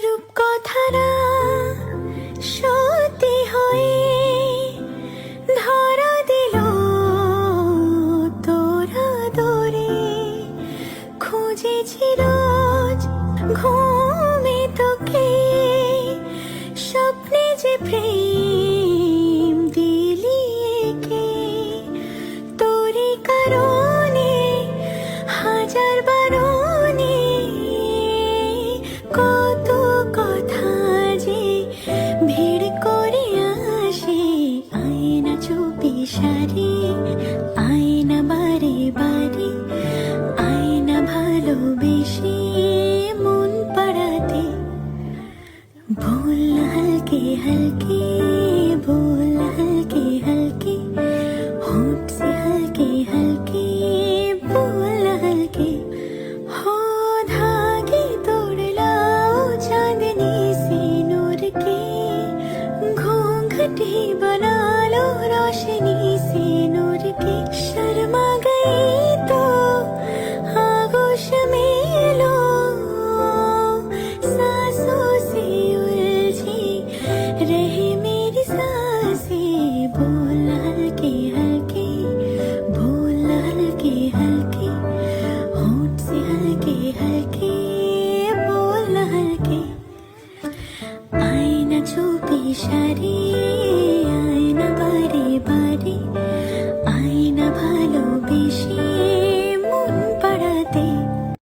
রূপকথারা সত্যি হয়ে ধরা দিল তোরা দরে। খুঁজেছি রোজ ঘুমে তোকে, স্বপ্নে যে প্রেম দিলি একে। তোরই কারণে হাজার বারণে কত কথা যে ভিড় করে আসে। আয়না চুপি সারে, আয়না বারে বারে, আয়না ভালোবেসে মন পাড়াতে। बोल हल्के हल्के, बोल हल्के हल्के, होंठ से हल्के हल्के बोल हल्के। हो धागे तोड़ लाओ चांदनी से नूर के, घूंघट ही बना लो रोशनी से नूर के। शर्मा गई तो आगोश में लो, सांसों से उलझी रहे मेरी सांसें। बोल हल्के हल्के, बोल हल्के हल्के, होंठ से हल्के हल्के बोल हल्के। आईना चुप इशारे, आईना बारे बारे,